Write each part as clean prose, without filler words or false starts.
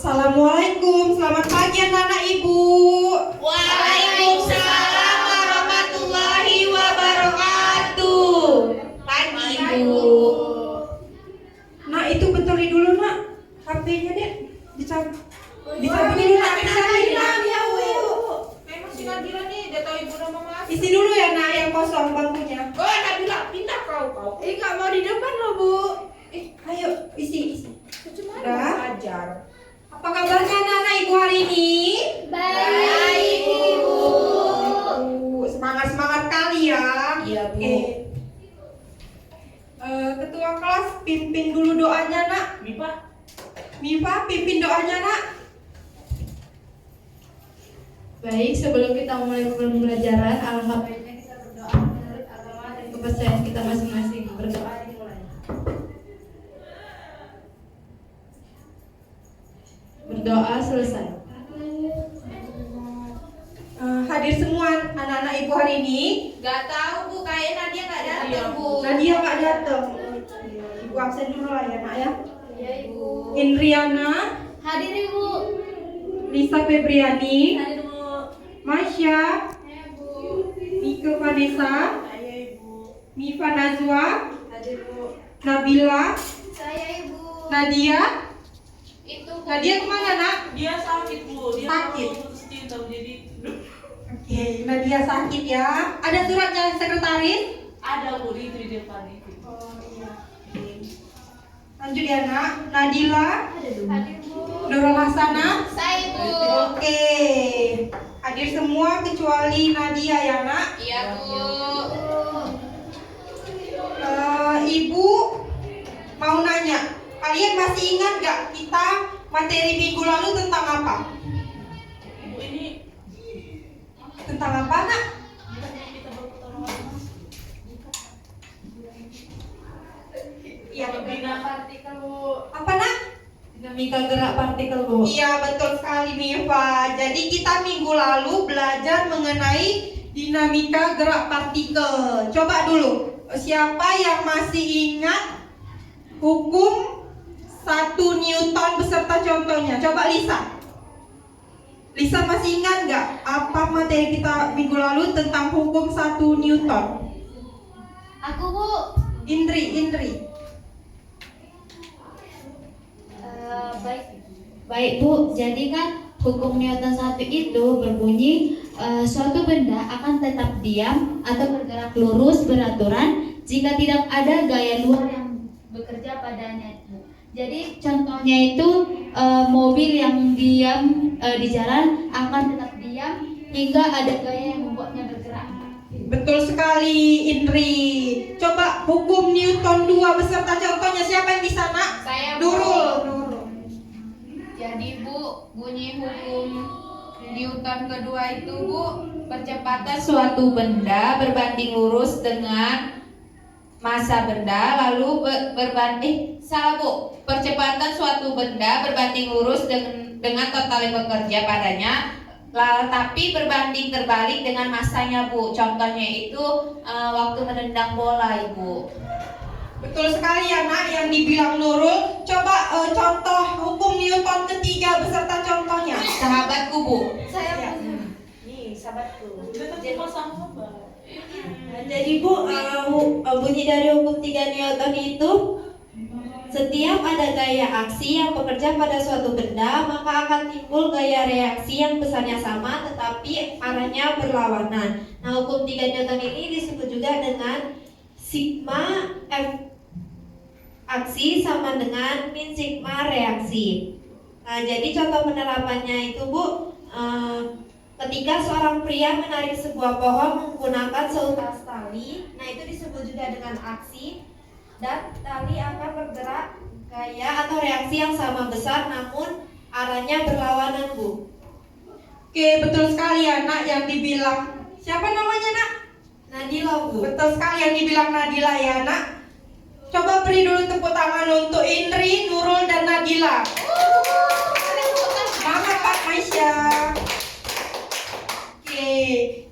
Assalamualaikum, selamat pagi anak-anak ibu. Waalaikumsalam warahmatullahi wabarakatuh. Pagi ibu. Nah itu betulin dulu nak, HP-nya deh, dicabut dulu nak, Memang si Nabila nih, dia tahu ibu udah mau masuk. isi dulu ya nak yang kosong bangkunya. Oh Nabila, pindah kau. Nggak mau di depan loh bu. Ayo isi. Cuma Udah. ajar. Apa kabarnya anak-anak ibu hari ini? Baik ibu. Semangat kali ya. Iya bu. Oke. Ketua kelas pimpin dulu doanya nak. Mifa pimpin doanya nak. Baik, sebelum kita mulai pembelajaran, alhamdulillah baiknya kita berdoa menurut agama dan kepercayaan kita masing-masing. Berdoa dimulai. Berdoa selesai. Hadir semua anak-anak ibu hari ini. Gak tahu bu, kayaknya Nadia gak datang bu. Nadia nggak datang. Ibu absen dulu lah ya nak ya. Ya ibu. Indriana, Hadir ibu. Lisa Febriani, Hadir bu. Masya, Ya ibu. Mika Vanessa, Saya ibu. Mifa Nazwa, Hadir bu. Nabila, Saya ibu. Nadia. Itu bu. Nadia kemana nak? Dia sakit bu, dia Sakit. mau putus cinta jadi Oke, Nadia sakit ya. Ada suratnya sekretaris? ada bu itu di depan itu. Oh iya. Lanjut ya nak. Nadila, Hadir bu. Nurul Hasanah. Saya bu. Oke. Hadir semua kecuali Nadia ya nak. Iya bu. Ibu mau nanya, kalian masih ingat gak kita materi minggu lalu tentang apa? Bu ini Tentang apa nak? kita berpertolongan. Iya. Dinamika partikel bu. Apa nak? Dinamika gerak partikel bu. Iya betul sekali Mifa. Jadi kita minggu lalu belajar mengenai dinamika gerak partikel. Coba dulu, siapa yang masih ingat hukum 1 Newton beserta contohnya? Coba Lisa. Lisa masih ingat nggak apa materi kita minggu lalu tentang hukum 1 Newton? Aku bu. Indri. Baik bu, jadi kan hukum Newton 1 itu berbunyi suatu benda akan tetap diam atau bergerak lurus beraturan jika tidak ada gaya luar yang bekerja padanya. Jadi contohnya itu mobil yang diam di jalan akan tetap diam hingga ada gaya yang membuatnya bergerak. Betul sekali Indri. Coba hukum Newton 2 beserta contohnya siapa yang bisa nak? Saya bu. Nurul. Jadi bu, bunyi hukum Newton kedua itu bu, percepatan suatu benda berbanding lurus dengan massa benda lalu salah bu, percepatan suatu benda berbanding lurus dengan total yang bekerja padanya tapi berbanding terbalik dengan massanya bu. Contohnya itu waktu menendang bola ibu. Betul sekali ya nak yang dibilang Nurul. Coba contoh hukum Newton ketiga beserta contohnya. Sahabatku bu. Saya Nih sahabatku. Kita cuma sama mbak. Jadi bu, bunyi dari hukum 3 Newton itu setiap ada gaya aksi yang bekerja pada suatu benda maka akan timbul gaya reaksi yang besarnya sama tetapi arahnya berlawanan. Nah hukum 3 Newton ini disebut juga dengan sigma F aksi sama dengan min sigma reaksi. Nah jadi contoh penerapannya itu bu, ketika seorang pria menarik sebuah pohon menggunakan seutas tali, nah itu disebut juga dengan aksi. Dan tali akan bergerak gaya atau reaksi yang sama besar namun arahnya berlawanan bu. Oke betul sekali ya nak yang dibilang. Siapa namanya nak? Nadila bu. Betul sekali yang dibilang Nadila ya nak. Coba beri dulu tepuk tangan untuk Indri, Nurul dan Nadila. Semangat Pak Maisya. Oke,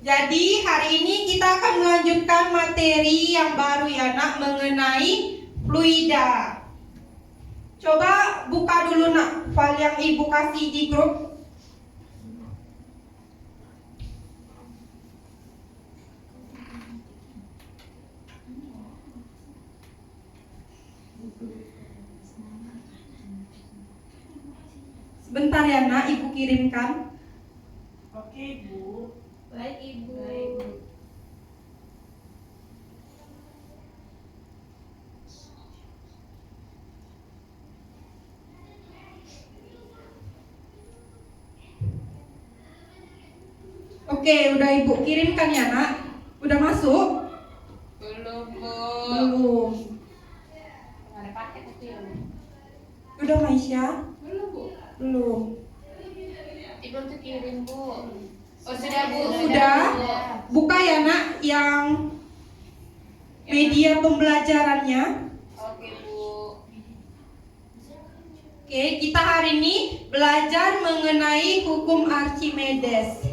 jadi hari ini kita akan melanjutkan materi yang baru ya nak mengenai fluida. Coba buka dulu nak file yang ibu kasih di grup. Sebentar ya nak, ibu kirimkan. Oke, Bu. Baik Ibu. Oke, udah ibu kirimkan ya nak. Udah masuk? Belum, Bu. Belum. Ada paket itu ya, Bu? Udah Maisha? Belum, Bu. Belum. Ibu tuh kirim, Bu. Oh, sudah, Bu. Sudah. Buka ya nak yang media pembelajarannya. Oke, Bu. Oke, kita hari ini belajar mengenai hukum Archimedes.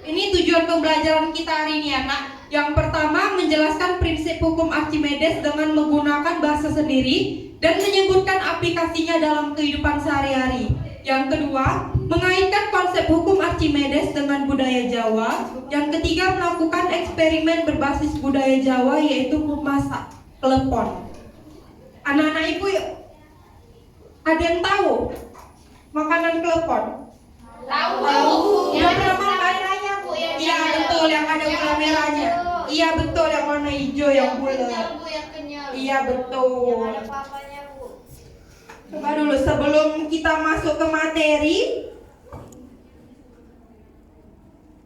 Ini tujuan pembelajaran kita hari ini anak. Yang pertama, menjelaskan prinsip hukum Archimedes dengan menggunakan bahasa sendiri dan menyebutkan aplikasinya dalam kehidupan sehari-hari. Yang kedua, mengaitkan konsep hukum Archimedes dengan budaya Jawa. Yang ketiga, melakukan eksperimen berbasis budaya Jawa yaitu memasak klepon. Anak-anak ibu, ada yang tahu makanan klepon? Tahu, Tahu. Yang Udah ada pernah makan? merahnya, Bu. Iya betul, yang ada gula merahnya. Iya betul, yang warna hijau yang bulat. Bu, yang kenyal. Iya betul. Papanya Bu. Coba dulu sebelum kita masuk ke materi,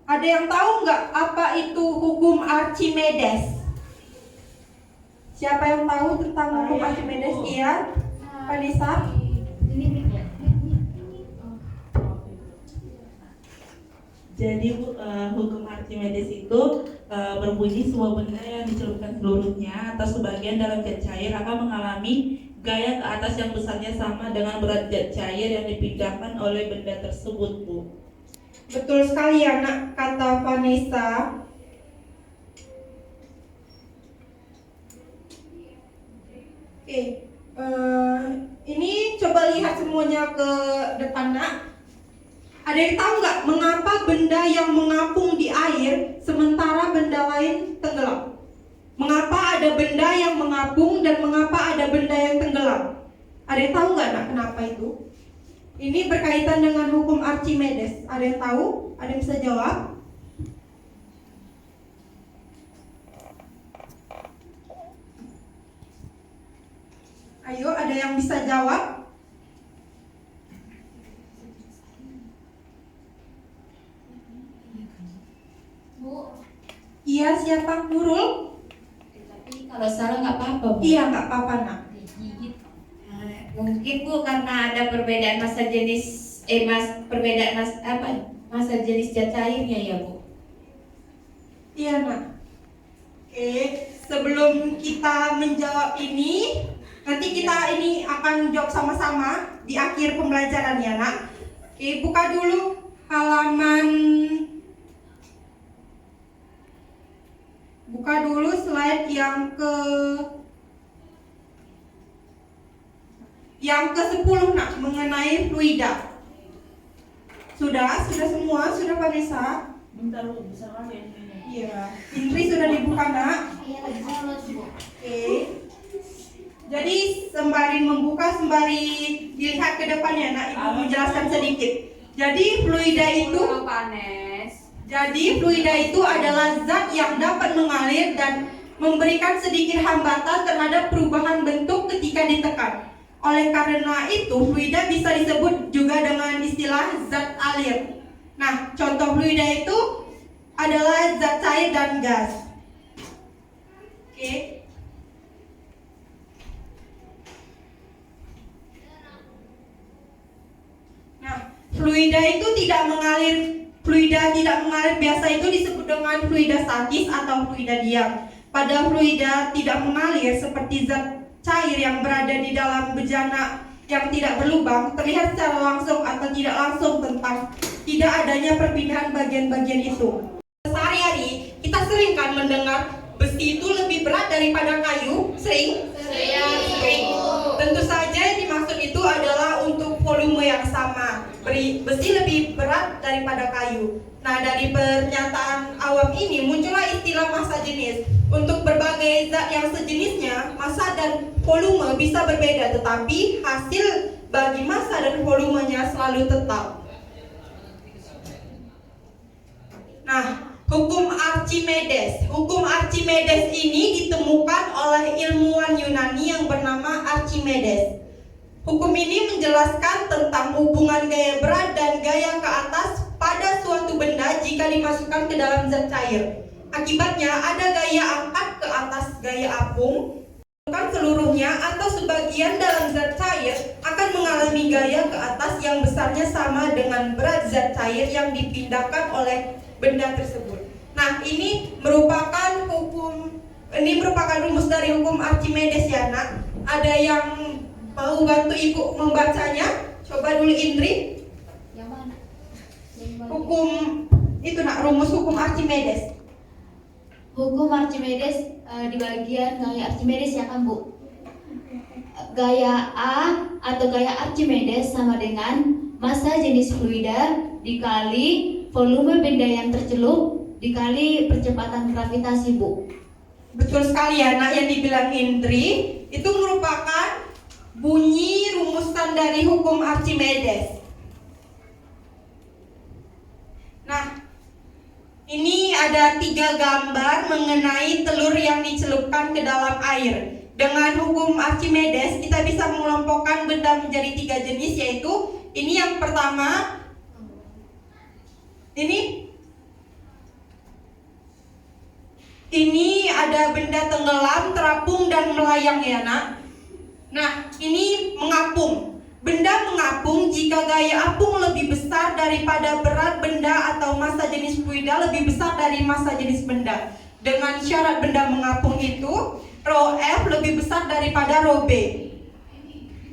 ada yang tahu nggak apa itu hukum Archimedes? Siapa yang tahu tentang hukum Archimedes? Iya, Vanessa. Jadi Bu, hukum Archimedes itu berbunyi sebuah benda yang dicelupkan seluruhnya atau sebagian dalam zat cair akan mengalami gaya ke atas yang besarnya sama dengan berat zat cair yang dipindahkan oleh benda tersebut, Bu. Betul sekali ya nak, kata Vanessa. Oke, ini coba lihat semuanya ke depan nak. Ada yang tahu nggak mengapa benda yang mengapung di air sementara benda lain tenggelam? Mengapa ada benda yang mengapung dan mengapa ada benda yang tenggelam? Ada yang tahu nggak nak kenapa itu? Ini berkaitan dengan hukum Archimedes. Ada yang tahu? Ada yang bisa jawab? Ayo, ada yang bisa jawab? Bu. Iya, siapa? Nurul? Tapi kalau salah nggak apa-apa, Bu. Iya, nggak apa-apa nak. Mungkin Bu karena ada perbedaan masa jenis masa jenis zat cairnya ya Bu. Iya nak. Oke, sebelum kita menjawab ini, nanti kita ini akan jawab sama-sama di akhir pembelajaran ya nak. Oke, buka dulu slide yang ke-10 nak, mengenai fluida. Sudah semua, sudah Vanessa? Bentar Bu, bisa kali ya ini. Iya. Indri sudah dibuka nak? Oke. Jadi sembari membuka, sembari dilihat ke depannya nak, ibu menjelaskan sedikit. Jadi fluida itu adalah zat yang dapat mengalir dan memberikan sedikit hambatan terhadap perubahan bentuk ketika ditekan. Oleh karena itu, fluida bisa disebut juga dengan istilah zat alir. Nah, contoh fluida itu adalah zat cair dan gas. Oke. Nah, fluida tidak mengalir biasa itu disebut dengan fluida statis atau fluida diam. Pada fluida tidak mengalir seperti zat cair yang berada di dalam bejana yang tidak berlubang, terlihat secara langsung atau tidak langsung tentang tidak adanya perpindahan bagian-bagian itu. Sehari-hari kita sering kan mendengar besi itu lebih berat daripada kayu? Sering? Sering. Tentu saja yang dimaksud itu besi lebih berat daripada kayu. Nah, dari pernyataan awam ini muncullah istilah massa jenis. Untuk berbagai zat yang sejenisnya, massa dan volume bisa berbeda, tetapi hasil bagi massa dan volumenya selalu tetap. Nah, hukum Archimedes. Hukum Archimedes ini ditemukan oleh ilmuwan Yunani yang bernama Archimedes. Hukum ini menjelaskan tentang hubungan gaya berat dan gaya ke atas pada suatu benda jika dimasukkan ke dalam zat cair. Akibatnya ada gaya angkat ke atas gaya apung, bukan seluruhnya atau sebagian dalam zat cair akan mengalami gaya ke atas yang besarnya sama dengan berat zat cair yang dipindahkan oleh benda tersebut. Nah, ini merupakan rumus dari hukum Archimedes ya, Nak. Ada yang mau bantu Ibu membacanya? Coba dulu Indri. Yang mana? Hukum itu, Nak, rumus hukum Archimedes. Hukum Archimedes di bagian gaya Archimedes ya kan Bu? Gaya A atau gaya Archimedes sama dengan massa jenis fluida dikali volume benda yang tercelup dikali percepatan gravitasi Bu. Betul sekali ya, Nak, yang dibilang Indri. Itu merupakan bunyi rumusan dari hukum Archimedes. Nah, ini ada 3 gambar mengenai telur yang dicelupkan ke dalam air. Dengan hukum Archimedes kita bisa mengelompokkan benda menjadi 3 jenis, yaitu ini yang pertama. Ini ada benda tenggelam, terapung dan melayang ya, Nak. Nah, ini mengapung. Benda mengapung jika gaya apung lebih besar daripada berat benda atau massa jenis fluida lebih besar dari massa jenis benda. Dengan syarat benda mengapung itu rho F lebih besar daripada rho B.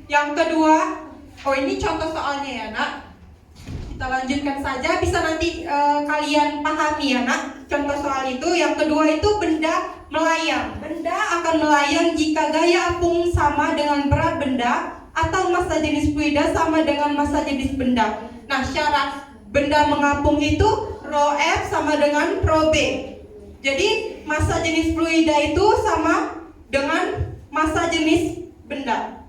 Yang kedua, ini contoh soalnya ya, Nak. Kita lanjutkan saja, bisa nanti kalian pahami ya, Nak. Contoh soal itu. Yang kedua itu benda melayang. Benda akan melayang jika gaya apung sama dengan berat benda atau massa jenis fluida sama dengan massa jenis benda. Nah, syarat benda mengapung itu rho F sama dengan rho B. Jadi massa jenis fluida itu sama dengan massa jenis benda.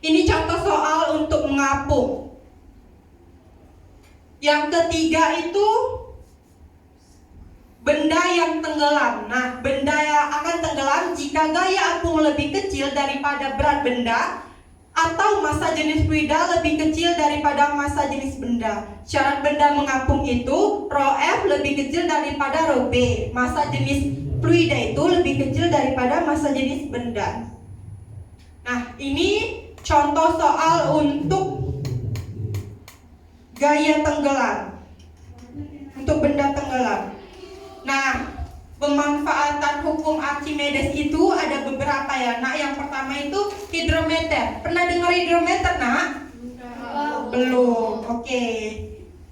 Ini contoh soal untuk mengapung. Yang ketiga itu benda yang tenggelam. Nah, benda yang akan tenggelam jika gaya apung lebih kecil daripada berat benda atau massa jenis fluida lebih kecil daripada massa jenis benda. Syarat benda mengapung itu rho F lebih kecil daripada rho B. Massa jenis fluida itu lebih kecil daripada massa jenis benda. Nah, ini contoh soal untuk gaya tenggelam, untuk benda tenggelam. Nah, pemanfaatan hukum Archimedes itu ada beberapa ya, Nak. Yang pertama itu hidrometer. Pernah dengar hidrometer, Nak? Belum. Oke.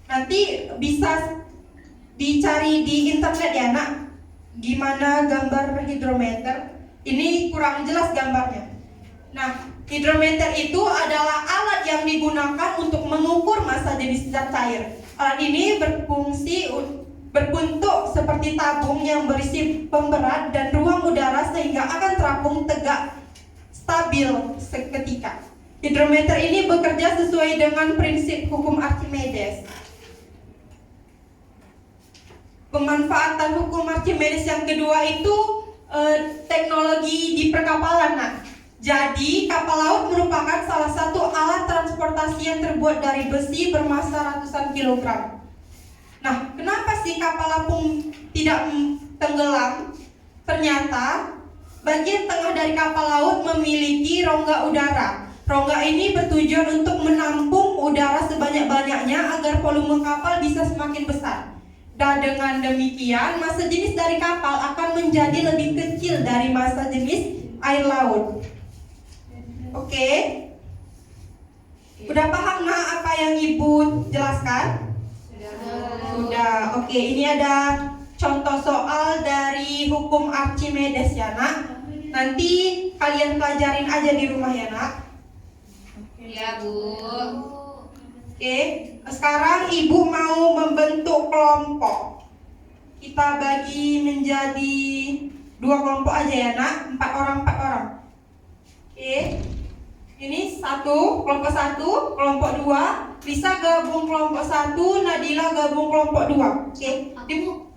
Nanti bisa dicari di internet ya, Nak. Gimana gambar hidrometer? Ini kurang jelas gambarnya. Nah, hidrometer itu adalah alat yang digunakan untuk mengukur massa jenis zat cair. Alat ini berbentuk seperti tabung yang berisi pemberat dan ruang udara sehingga akan terapung tegak stabil seketika. Hidrometer ini bekerja sesuai dengan prinsip hukum Archimedes. Pemanfaatan hukum Archimedes yang kedua itu teknologi di perkapalan, Nak. Jadi kapal laut merupakan salah satu alat transportasi yang terbuat dari besi bermassa ratusan kilogram. Nah, kenapa sih kapal apung tidak tenggelam? Ternyata bagian tengah dari kapal laut memiliki rongga udara. Rongga ini bertujuan untuk menampung udara sebanyak-banyaknya agar volume kapal bisa semakin besar. Dan dengan demikian, massa jenis dari kapal akan menjadi lebih kecil dari massa jenis air laut. Oke. Udah paham, Nak, apa yang Ibu jelaskan? Sudah. Oke, ini ada contoh soal dari hukum Archimedes ya, Nak. Nanti kalian pelajarin aja di rumah ya, Nak. Ya, Bu. Oke, sekarang ibu mau membentuk kelompok. Kita bagi menjadi 2 kelompok aja ya nak, 4 orang. Oke, ini kelompok 1, kelompok 2. Lisa gabung kelompok 1, Nadila gabung kelompok 2. Oke, ibu.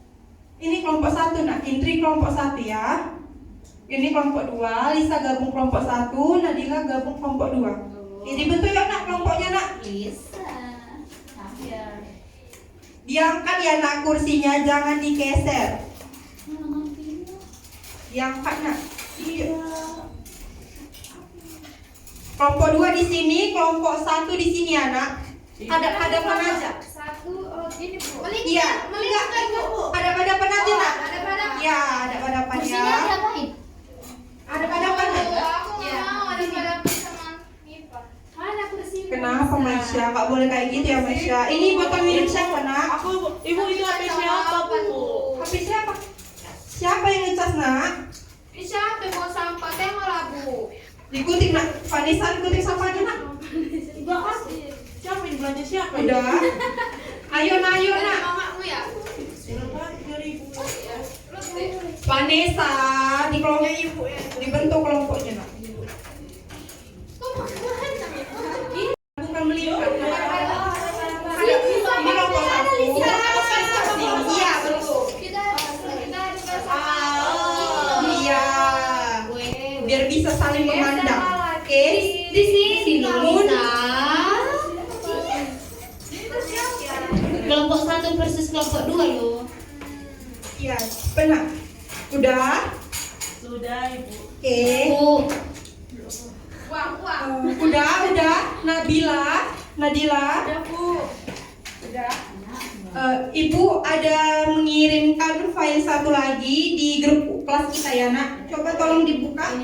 Ini kelompok 1 nak, Indri kelompok 1 ya. Ini kelompok 2, Lisa gabung kelompok 1, Nadila gabung kelompok 2. Oke, dibentuk ya nak kelompoknya nak. Diangkat ya nak kursinya, jangan digeser. Diangkat nak. Iya. Kelompok 2 di sini, kelompok 1 di sini ya nak. Ada mana aja? Ini Bu. Iya, enggak ibu. Ada hadapan aja nak. Iya, ada hadapan ya. Ada hadapan aja. Kenapa Masya? Gak boleh kayak gitu ya Masya. Ini botol minum siapa nak? Ibu itu HP siapa bu? HP siapa? Siapa yang ngecas nak? Siapa mau sampah tengok lah Bu. Dikutip nak. Vanessa dikutip sampahnya nak. Siapa yang belanja siapa? Udah. Ayo nak. Mamamu ya. Vanessa di kelompok ibu ya. Dibentuk kelompoknya nak. Bukan melihat. Ini kelompok 1. Iya betul. Iya. Biar bisa saling memandang. Oke. Di sini kelompok 1 versus kelompok 2 loh. Iya, benar. Udah? Sudah ibu. Oke. Udah. Nadila. Udah Bu. Udah. Ibu ada mengirimkan file satu lagi di grup kelas kita ya nak. Coba tolong dibuka.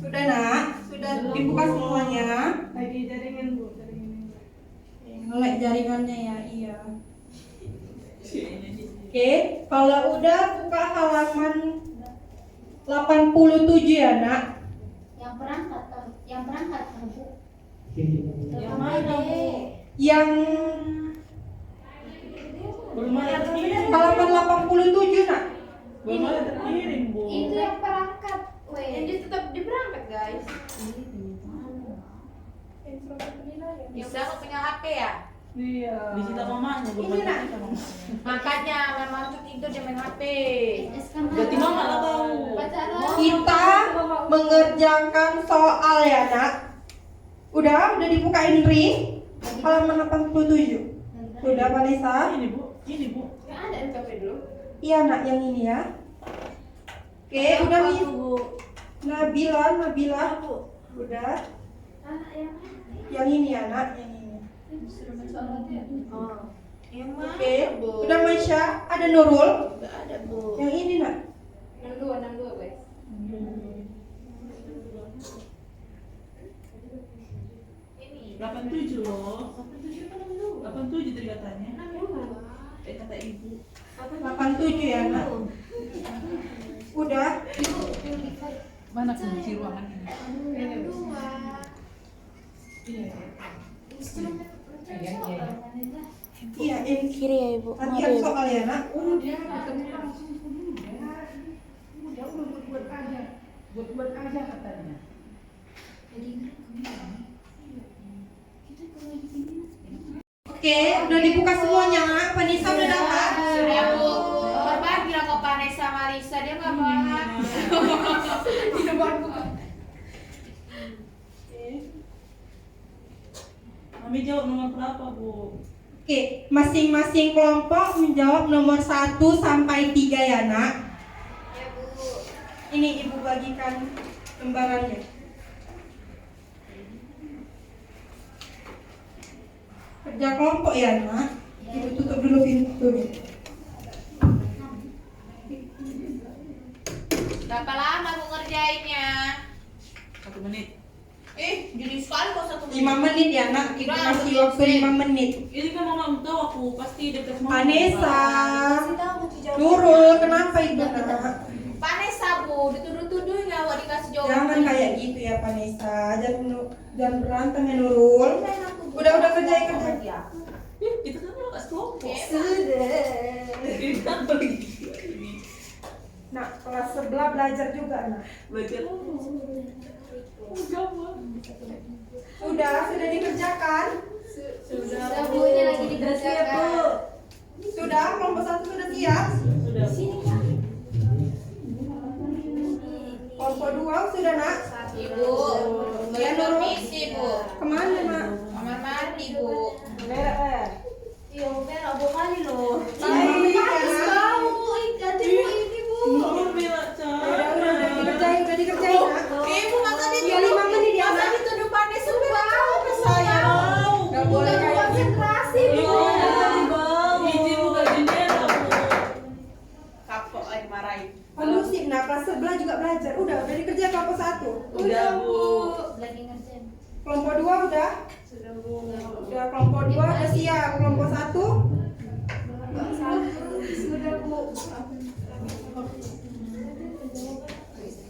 Sudah nak? Sudah dibuka semuanya. Lagi jaringan bu. Nge-lag jaringannya ya, iya. Oke, kalau udah buka halaman 87 ya nak. Yang perangkat kan Bu. Yang mana bu? Yang Belum ada terkirim. halaman 87 nak. Belum ada terkirim bu. Itu yang perangkat. Ini tetap diberangkat guys. Bisa kok punya HP ya? Iya. Di situ mamanya belum Ini, ada nak. kita mama. Makanya memang tuh tidur dia main HP. Berarti mama lah tahu. Kita mengerjakan soal ya nak. Udah dibuka Indri. Halaman 87. Udah Vanessa? Ini bu. Yang ada di HP dulu. Iya nak, yang ini ya. Oke, udah nih. Nabila. Udah. Yang ini ya nak, yang ini. Oke, udah Masya. Ada Nurul. Ada Bu. Yang ini nak. 62 guys. Ini 87 loh. 87 tadi katanya. Kata ibu. 87 ya nak. Udah. Mana kunci ruangan ini? Iya, ini Kiri ya Ibu. latihan soal ya nak. Buat aja katanya. Oke, udah dibuka semuanya nak. Vanessa udah dapat. Sudah Bu. Berbagi lah ke Vanessa Marisa, dia nggak paham. Dia baru buka. Mami jawab nomor berapa bu? Oke, masing-masing kelompok menjawab nomor 1 sampai 3 ya nak. Ya Bu. Ini ibu bagikan lembarannya. Kerja kelompok ya nak. Ibu tutup dulu pintunya. Berapa lama Bu ngerjainnya? 1 menit. Jadi sekali kok 1 menit. 5 menit ya nak. Kita kasih waktu 5 menit. Ini kan mama tahu aku pasti dekat mama. Vanessa, Nurul, kenapa ibu nak? Vanessa Bu, dituduh-tuduh nggak mau dikasih Jangan kayak gitu ya Vanessa. Jangan berantem ya Nurul. Udah kerjain. Kita kan kelas kelompok. Nah, kelas sebelah belajar juga nah. Belajar. Sudah dikerjakan? Sudah Bu, ini lagi dikerjakan. Sudah, kelompok 1 sudah siap? Sudah. Kelompok 2 sudah nak? Ibu, Ya, Nurul. permisi Bu. Kemana nak? Kamar mandi Bu. Iya, merah Bu kali loh. Baik, ya, nak. Ganti Bu ini Bu. Nurul bilang, Udah dikerjain nak. Ibu masa Iya, 5 menit ya nak. dituduh panis semua. Saya nggak boleh kayak gitu. Konsentrasi Bu. Izin buka jendela. Kapok lagi marahin. Kondusif nah, kelas sebelah juga belajar. Udah dikerjain kelompok 1. Udah Bu. Lagi ngerjain. Kelompok 2 udah? Sudah Bu. Udah kelompok 2 udah siap. Kelompok 1? Sudah Bu.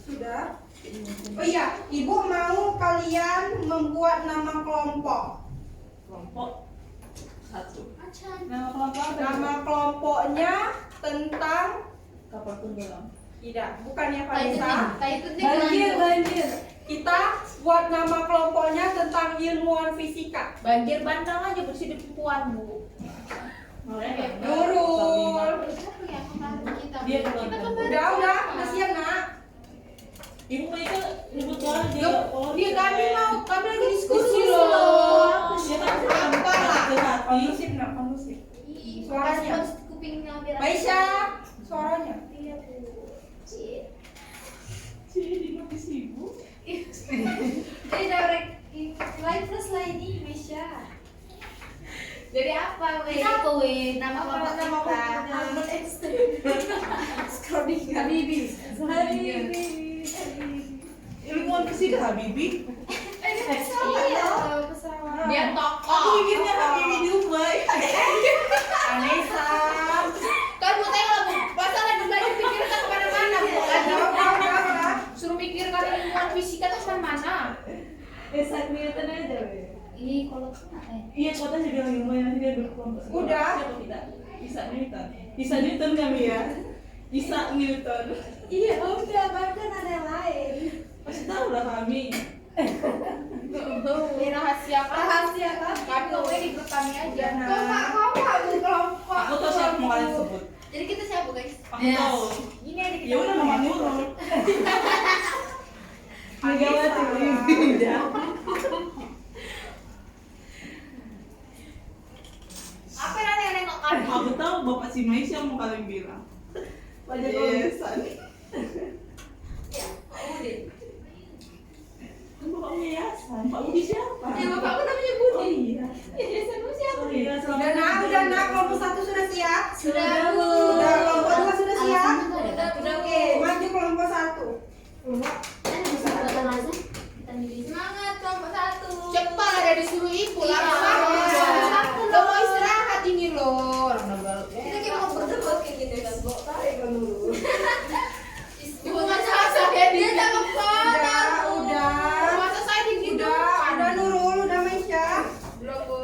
Sudah. Oh iya, Ibu mau kalian membuat nama kelompok. Kelompok 1. Nama kelompoknya tentang Kapal tenggelam. tidak, bukannya Vanessa. Banjir. Kita buat nama kelompoknya tentang ilmuwan fisika. Banjir bandang aja bersih di perempuan Bu. Nurul. Dia bukan. Udah siap nak. Ibu mereka nyebut aja. Dia kami lagi diskusi loh. Dia kan Apa lah? hati. Kondusif nak, kondusif. Suaranya. Kupingnya biar. Baisha, suaranya. Iya Bu. Jadi mati sibuk. Jadi direct live plus lah ini Mesya. Jadi apa weh? Apa weh nama kelompok nama kita? Scrolling Habibi. Ilmuwan fisika Habibi. Iya, pesawat. Dia tokoh. Aku mikirnya Habibi Dubai. Vanessa. Kan Bu teh kalau pasal lagi belajar pikirkan kemana-mana Bu. Udah. Suruh mikirkan ilmuwan fisika tuh kemana-mana. Isaac Newton aja weh. Ih, kalau Iya, kota juga bilang ilmuwan nanti dia berkelompok. Udah. Siapa tidak? Isaac Newton. Isaac Newton kami ya. Isaac Newton. iya, udah bahkan ada yang lain. Pasti tahu lah kami. Ini rahasia kan? Rahasia kan? Kami ngomongnya di grup kami aja. Kamu kelompok. Aku tahu siapa mau kalian sebut. Jadi kita siapa guys? Aku tahu. Ini ada Ya udah nama Nurul. Megawati. Udah. apa nanti yang nengok kami? Aku tahu Bapak si Maisha mau kalian bilang. Wajah Yes. Ya, Pak Udin. Kan bapaknya Yayasan. Pak Budi siapa? Ya, bapakku namanya Oh Budi. iya. Ya, biasanya siapa? Oh iya, Udah nak, kelompok 1 sudah siap? Sudah Bu. Udah, kelompok 2 sudah siap? Udah, Oke, maju kelompok 1. Semangat kelompok 1. Cepat ada disuruh ibu lah. Iya. Lo mau istirahat ini loh. Kita kayak mau berdebat kayak gini kan, Bu. Tarik kan dulu. Ibu nggak salah saya Dia cakep banget. Udah. Masa saya di gitu? Udah Nurul, udah Maisha. Belum Bu.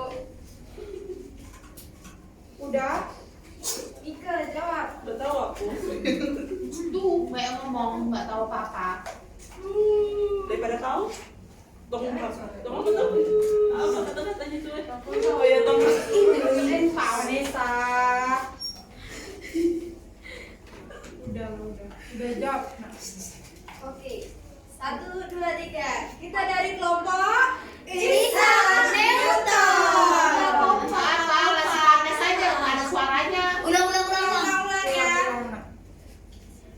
Udah. Ika jawab. Udah tahu aku. Tuh, banyak ngomong nggak tahu apa-apa. Daripada tahu. Tong apa tahu? Apa kata-katanya tuh? Oh ya tong. Pak Vanessa. Udah jawab. Nah. Oke. 1, 2, 3. Kita dari kelompok Isaac Newton. Apa? Masih pakai saja, nggak ada suaranya. Ulang ya.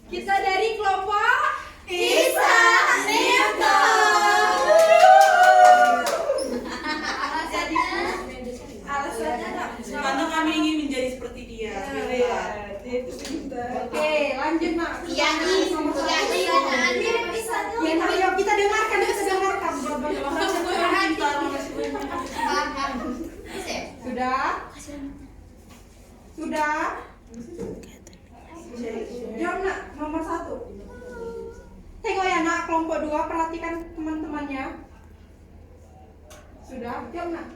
Kita dari kelompok Isaac Newton. Alasannya Karena kami ingin menjadi seperti dia. Lihat. Oke, lanjut nak. Yani. Ya, ayo kita dengarkan. Sudah? Sudah? Jawab nak, nomor 1. Tengok ya nak, kelompok 2, perhatikan teman-temannya. Sudah, jawab nak.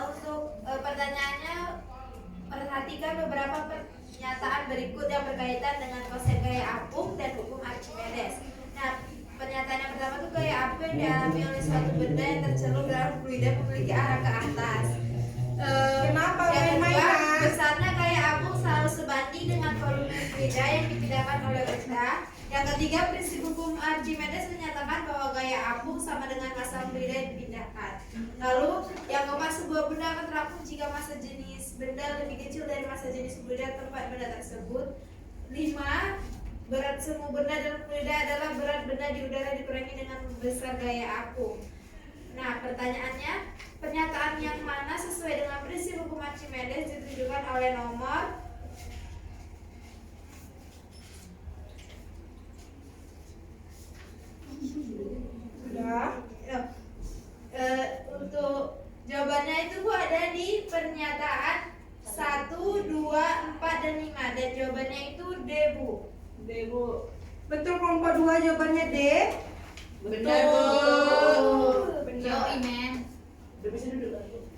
Untuk pertanyaannya, perhatikan beberapa pernyataan berikut yang berkaitan dengan konsep gaya apung dan hukum Archimedes. Nah, pernyataan yang pertama itu gaya apung yang dialami oleh suatu benda yang tercelup dalam fluida memiliki arah ke atas. Kenapa Yang main-main kedua, nak? besarnya gaya apung selalu sebanding dengan volume fluida yang dipindahkan oleh benda. Yang ketiga, prinsip hukum Archimedes menyatakan bahwa gaya apung sama dengan massa fluida yang dipindahkan. Lalu, yang keempat, sebuah benda akan terapung jika massa jenis benda lebih kecil dari massa jenis fluida tempat benda tersebut. 5. Berat semua benda dalam fluida adalah berat benda di udara dikurangi dengan besar gaya apung. Nah, pertanyaannya, pernyataan yang mana sesuai dengan prinsip hukum Archimedes ditunjukkan oleh nomor Sudah. untuk jawabannya itu Bu ada di pernyataan 1, 2, 4, dan 5 dan jawabannya itu D Bu. D, Bu. Betul kelompok 2 jawabannya D. Benar, Bu. Benar. Yo, Imen.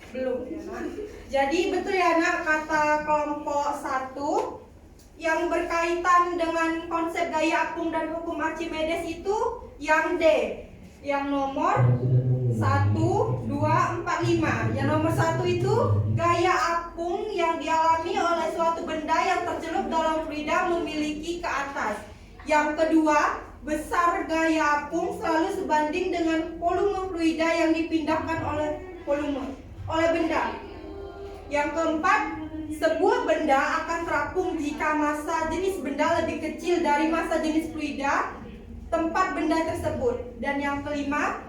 Belum ya nak. Jadi betul ya nak kata kelompok 1 yang berkaitan dengan konsep gaya apung dan hukum Archimedes itu yang D. Yang nomor 1, 2, 4, 5. Yang nomor 1 itu gaya apung yang dialami oleh suatu benda yang tercelup dalam fluida memiliki ke atas. Yang kedua, besar gaya apung selalu sebanding dengan volume fluida yang dipindahkan oleh benda. Yang keempat, sebuah benda akan terapung jika massa jenis benda lebih kecil dari massa jenis fluida tempat benda tersebut. Dan yang kelima,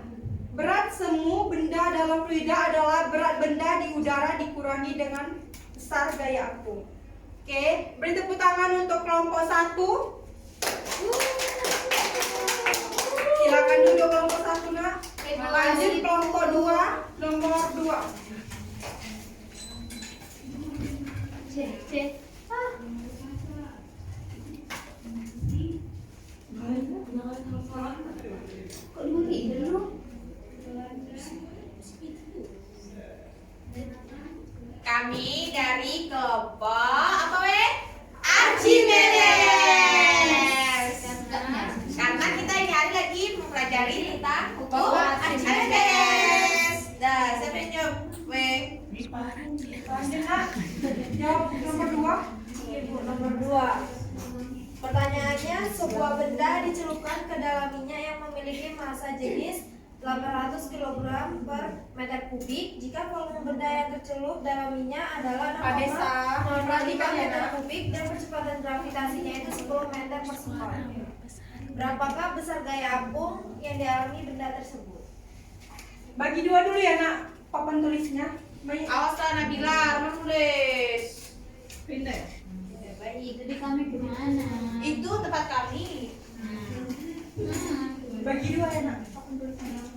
berat semu benda dalam fluida adalah berat benda di udara dikurangi dengan besar gaya apung. Oke, beri tepuk tangan untuk kelompok 1. Silakan duduk kelompok 1 nak. Lanjut kelompok 2, nomor 2. Kami dari kelompok apa weh? Archimedes. Karena kita ini hari lagi mempelajari tentang hukum Archimedes. Dah, siapa yang jawab weh? Lanjut nak. Jawab nomor 2. Nomor 2. Pertanyaannya, sebuah benda dicelupkan ke dalam minyak yang memiliki massa jenis 800 kg per meter kubik jika volume benda yang tercelup dalam minyak adalah Pak Desa, 0,05 perhatikan ya, meter Nak. kubik dan percepatan gravitasinya itu 10 meter per sekon. Berapakah besar gaya apung yang dialami benda tersebut? Bagi 2 dulu ya nak papan tulisnya. Awas lah Nabila, menulis. Pindah ya? Baik. Jadi kami kemana? Itu tempat kami. Bagi 2 ya nak papan tulisnya.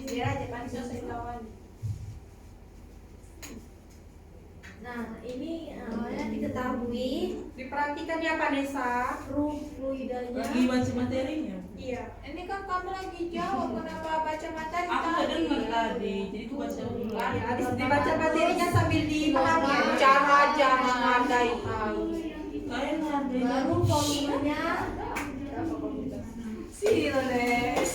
Biar aja kan selesai kawan. Nah, ini awalnya diketahui Diperhatikan ya Vanessa. fluidanya. Lagi baca materinya. Iya. Ini kan kamu lagi jawab, kenapa baca materi Aku nggak dengar tadi, jadi aku baca dulu. Ya, habis dibaca materinya sambil dipahami. Jangan mengandai hal. Kalian ada Baru volumenya Siles.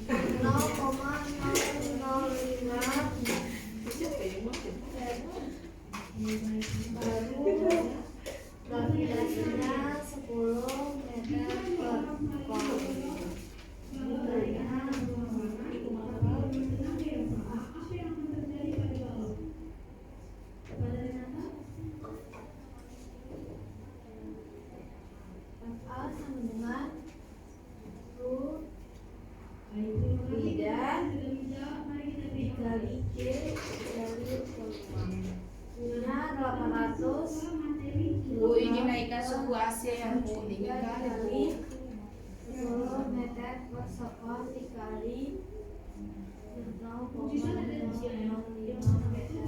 0,005 baru gravitasinya 10 meter per A sama dengan fluida dikali J dikali volume. Nya 800 Bu, ini naikkan suhu AC yang Bu dikali 10 meter per sekon dikali 0,005 meter.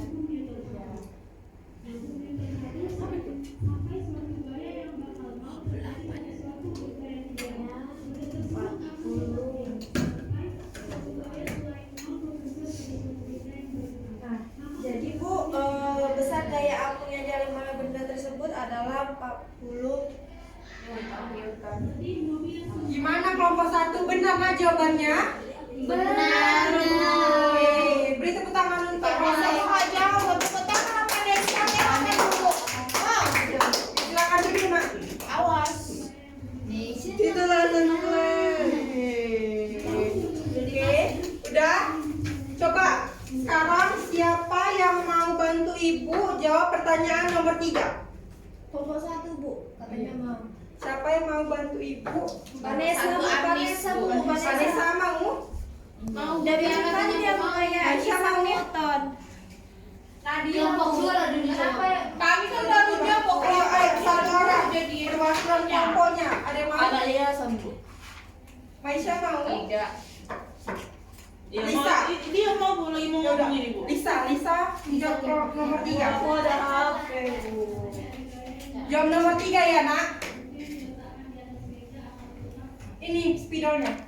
Sudah? Coba sekarang siapa yang mau bantu ibu jawab pertanyaan nomor 3? Kelompok 1 Bu, katanya mau. Siapa yang mau bantu ibu? Vanessa Bu, Vanessa Bu, Vanessa mau? Mau. Dari kan dia mau kayak Aisyah Isaac mau? Newton. Kelompok 2 lah dulu. Kami kan baru jawab. Ayo, satu orang perwakilan kelompoknya. Ada yang mau? Anak yayasan Bu. Maisha mau? Tidak. Ya, Lisa. dia mau Bu, lagi mau Ya udah. ngomong ini Bu. Lisa jawab nomor 3. Aku ada HP Bu. Jawab nomor 3 ya nak. Ini spidolnya.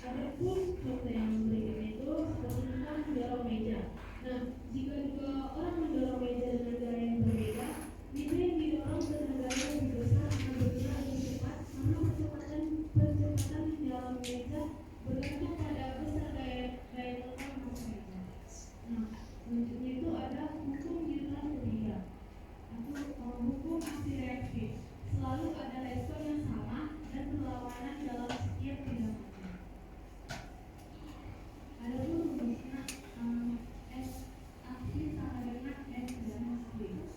Adapun contoh yang berikut itu tentang mendorong meja. Nah, jika dua orang mendorong meja dengan gaya yang berbeda, meja yang didorong dengan gaya yang lebih besar akan bergerak lebih cepat, karena percepatan di dalam meja bergantung pada besar gaya tekan massa meja. Nah, selanjutnya itu ada hukum Newton ketiga, atau hukum aksi reaksi. Selalu ada respon yang sama dan perlawanan dalam setiap tindakan. Adapun rumusnya S aksi sama dengan S dan S.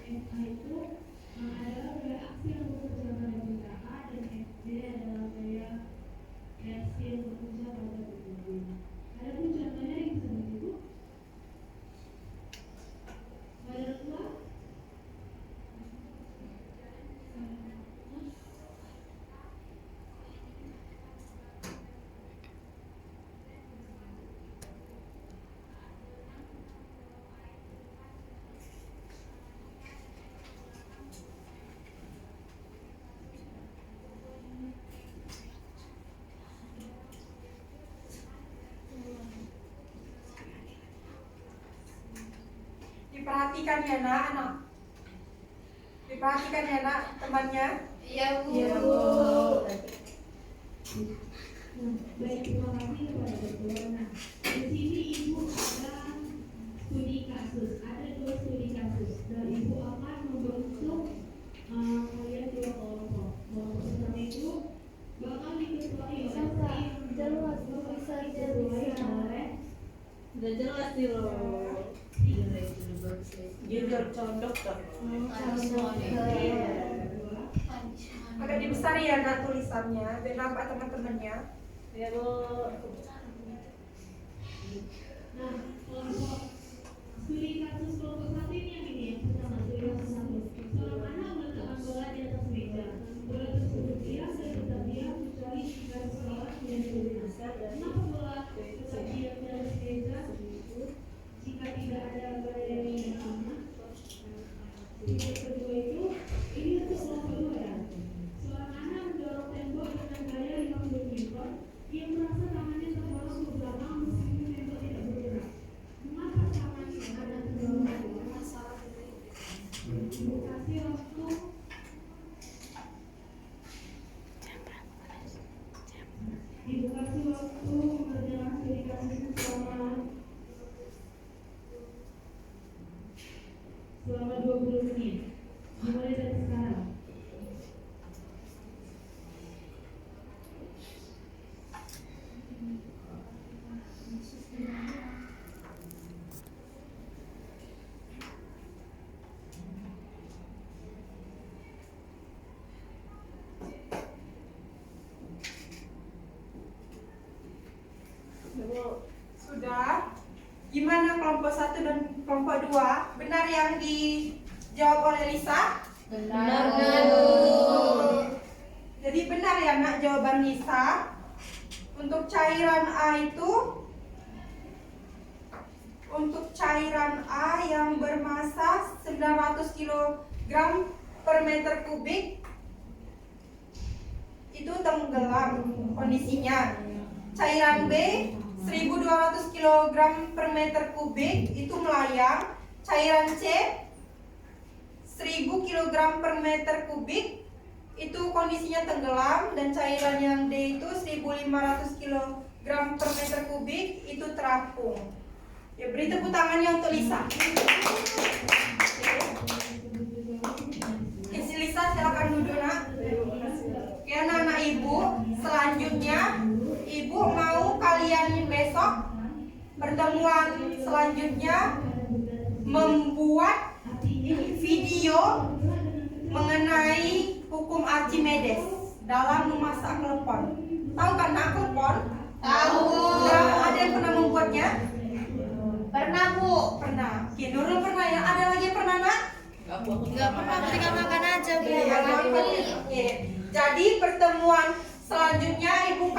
SA itu adalah gaya aksi yang bekerja pada benda A dan SD adalah gaya reaksi yang bekerja pada benda B. Adapun contohnya yang seperti itu. Pada dua Diperhatikan ya nak, anak. Diperhatikan ya nak, temannya. Iya Bu. Baik, terima kasih kepada Dokter. Nah, di sini Ibu ada studi kasus, ada 2 studi kasus, dan Ibu akan membentuk kalian 2 kelompok. Kelompok pertama itu bakal diketuai oleh tim, Udah jelas sih loh. Jujur condok tak. Agak dibesar ya nak tulisannya, biar nampak teman-temannya. Ya Bu. Nah, kelompok studi kasus kelompok satu ini yang pertama, studi kasus satu. Seorang anak meletakkan bola di atas meja. Bola tersebut diam dan tetap diam kecuali jika seseorang tidak bergerak. Kenapa bola tetap diam di atas meja jika tidak ada gaya yang sama? Yang kedua itu, ini untuk kelompok 2 ya. Seorang anak mendorong tembok dengan gaya 50 Newton. Ia merasa tangannya terbolong ke belakang meskipun tembok tidak bergerak. Mengapa tangannya ada terbolong ke belakang? Ibu kasih waktu. Ibu kasih waktu mengerjakan studi kasusnya selama 20 menit. Dimulai dari sekarang. Sudah. Gimana kelompok 1 dan kelompok 2? Benar yang dijawab oleh Lisa? Benar. Jadi benar ya nak jawaban Lisa. Untuk cairan A yang bermassa 900 kg per meter kubik itu tenggelam kondisinya. Cairan B 1200 kg per meter kubik itu melayang. Cairan C 1000 kg per meter kubik itu kondisinya tenggelam, dan cairan yang D itu 1500 kg per meter kubik itu terapung. Ya, beri tepuk tangannya untuk Lisa. Oke, Lisa silakan duduk nak. Oke, anak-anak ibu, selanjutnya ibu mau kalian besok pertemuan selanjutnya membuat video mengenai hukum Archimedes dalam memasak klepon. Tahu kan nak klepon? Tahu. Ada yang pernah membuatnya? Pernah Bu. Pernah. Oke, Nurul pernah ya. Ada lagi yang pernah nak? Enggak pernah, tinggal makan aja Bu. Iya, oke. Jadi pertemuan selanjutnya ibu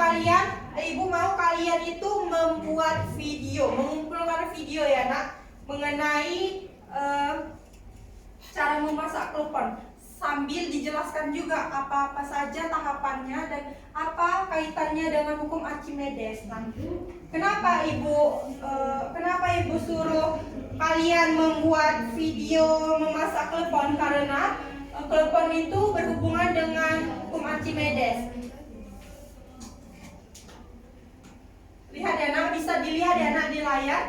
mau kalian itu membuat video, mengumpulkan video ya nak, mengenai cara memasak klepon, sambil dijelaskan juga apa-apa saja tahapannya dan apa kaitannya dengan hukum Archimedes. Nah, kenapa ibu suruh kalian membuat video memasak klepon? Karena klepon itu berhubungan dengan hukum Archimedes. Lihat ya nak, bisa dilihat ya nak di layar.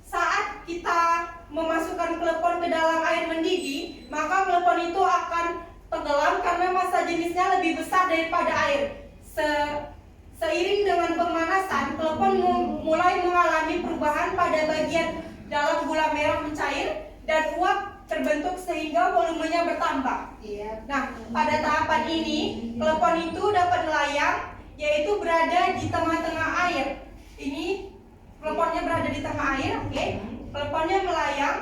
Saat kita memasukkan klepon ke dalam air mendidih, maka klepon itu akan tenggelam karena massa jenisnya lebih besar daripada air. Seiring dengan pemanasan, klepon mulai mengalami perubahan pada bagian dalam gula merah mencair dan uap terbentuk sehingga volumenya bertambah. Nah, pada tahapan ini, klepon itu dapat melayang, yaitu berada di tengah-tengah air. Ini kleponnya berada di tengah air, oke? Kleponnya melayang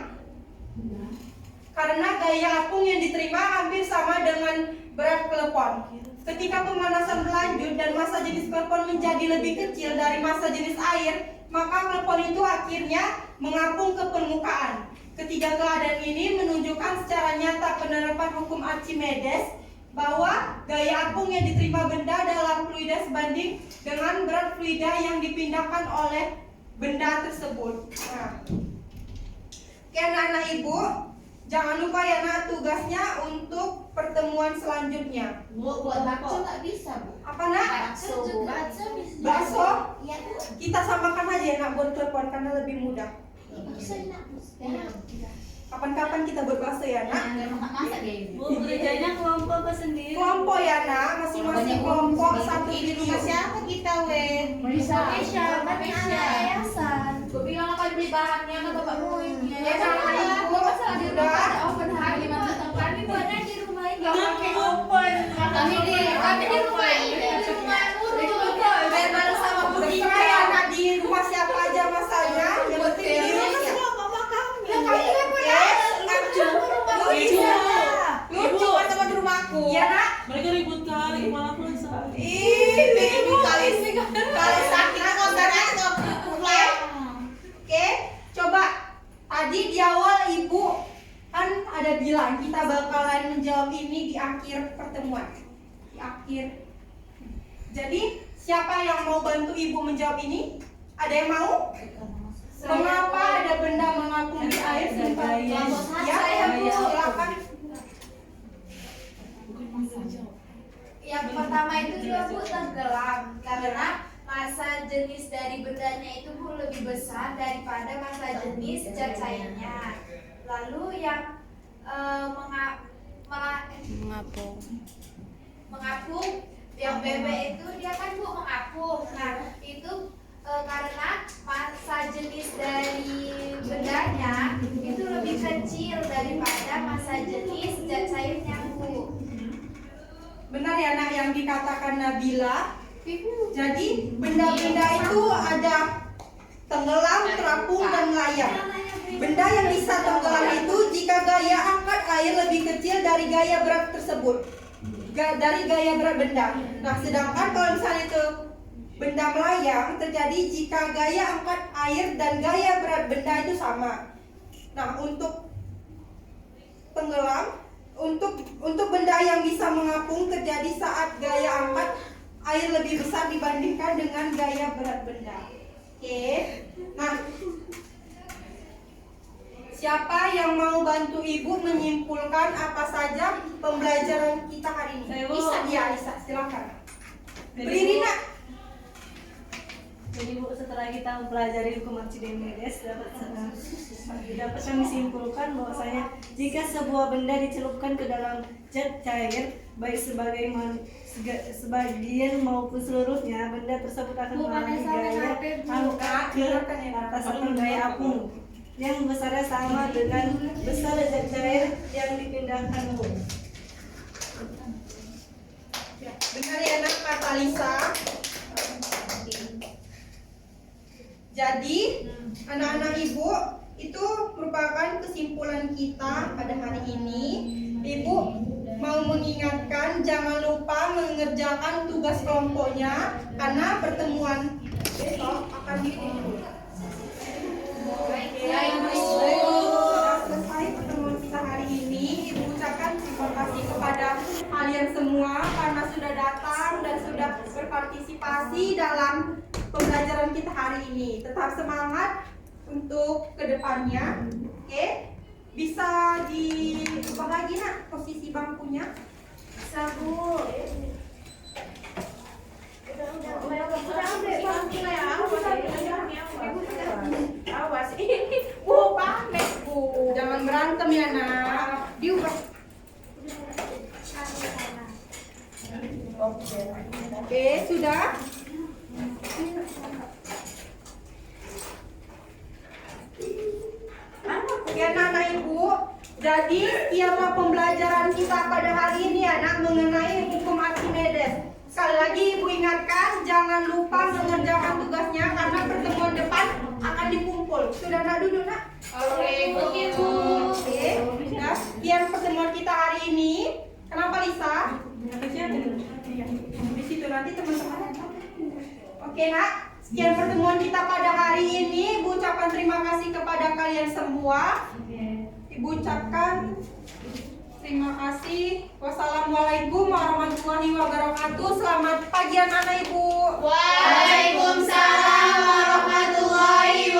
karena gaya apung yang diterima hampir sama dengan berat klepon. Ketika pemanasan berlanjut dan massa jenis klepon menjadi lebih kecil dari massa jenis air, maka klepon itu akhirnya mengapung ke permukaan. Ketiga keadaan ini menunjukkan secara nyata penerapan hukum Archimedes bahwa gaya apung yang diterima benda dalam fluida sebanding dengan berat fluida yang dipindahkan oleh benda tersebut. Nah, oke anak-anak ibu, jangan lupa ya nak, tugasnya untuk pertemuan selanjutnya. Bu, buat bakso nggak bisa Bu. Apa nak? Bakso Bu. Bakso? Iya Bu. Kita samakan aja ya nak buat klepon karena lebih mudah. Bakso enak Bu. Kapan-kapan kita buat bakso ya nak. Nggak masak ya Ibu. Bu, kerjanya kelompok apa sendiri? Kelompok ya nak, masing-masing kelompok satu Di video. rumah siapa kita weh? Indonesia, kan anak yayasan. Gue bilang akan beli bahannya kan bapak muin. Ya jangan ibu, sudah. Open hari macam Kami buatnya di rumah ini. Kami di rumah ini. Di rumah Nurul. Biar bareng sama Bu Dina ya nak, di rumah siapa aja masanya. Yang penting di Indonesia. Ya kami kan punya. Lucu teman di rumahku. Ya nak. Mereka ribut kali, malah aku bisa. Ibu kali sakit kotornya tuh. Oke, coba tadi di awal ibu kan ada bilang kita bakalan menjawab ini di akhir pertemuan. Di akhir. Jadi siapa yang mau bantu ibu menjawab ini? Ada yang mau? Mengapa ada benda mengapung di air seperti ya? Saya Bu, silakan. Yang pertama itu juga Bu tenggelam karena massa jenis dari bendanya itu Bu lebih besar daripada massa jenis zat cairnya. Lalu yang mengapung yang bebek itu dia kan Bu mengapung. Nah itu karena massa jenis dari bendanya itu lebih kecil daripada massa jenis zat cairnya Bu. Benar ya nak yang dikatakan Nabila. Jadi benda-benda itu ada tenggelam, terapung, dan melayang. Benda yang bisa tenggelam itu jika gaya angkat air lebih kecil dari gaya berat tersebut, dari gaya berat benda. Nah sedangkan kalau misalnya itu benda melayang terjadi jika gaya angkat air dan gaya berat benda itu sama. Nah, untuk tenggelam, untuk benda yang bisa mengapung terjadi saat gaya angkat air lebih besar dibandingkan dengan gaya berat benda. Oke. Nah, siapa yang mau bantu Ibu menyimpulkan apa saja pembelajaran kita hari ini? Saya, Bu. Lisa, silakan. Berdiri, Nak. Jadi Bu, setelah kita mempelajari hukum Archimedes dapat kami simpulkan bahwasanya jika sebuah benda dicelupkan ke dalam zat cair baik sebagian maupun seluruhnya, benda tersebut akan mengalami gaya angkat ke atas atau gaya apung yang besarnya sama dengan besar zat cair yang dipindahkan, Bu. Benar ya, Nak, kata Lisa. Jadi, anak-anak Ibu, itu merupakan kesimpulan kita pada hari ini. Ibu mau mengingatkan jangan lupa mengerjakan tugas kelompoknya karena pertemuan besok akan dikumpul. Sudah selesai pertemuan kita hari ini. Ibu ucapkan terima kasih kepada kalian semua karena sudah datang dan sudah berpartisipasi dalam pembelajaran kita hari ini. Tetap semangat untuk kedepannya. Oke? Bisa diubah lagi, Nak, posisi bangkunya? Bisa, Bu. Awas, ini Bu panik, Bu. Jangan berantem ya, Nak. Diubah. Oke, sudah? Ya, anak Ibu. Jadi, setiap pembelajaran kita pada hari ini, anak, mengenai hukum Archimedes. Sekali lagi Ibu ingatkan, jangan lupa mengerjakan tugasnya karena pertemuan depan akan dikumpul. Sudah, Nak, duduk, Nak? Oke, Bu. Oke, sudah. Sekian pertemuan kita hari ini. Kenapa, Lisa? Di situ nanti teman-teman. Oke, Nak. Sekian pertemuan kita pada hari ini. Ibu ucapkan terima kasih kepada kalian semua. Ibu ucapkan terima kasih. Wassalamualaikum warahmatullahi wabarakatuh. Selamat pagi anak-anak Ibu. Waalaikumsalam warahmatullahi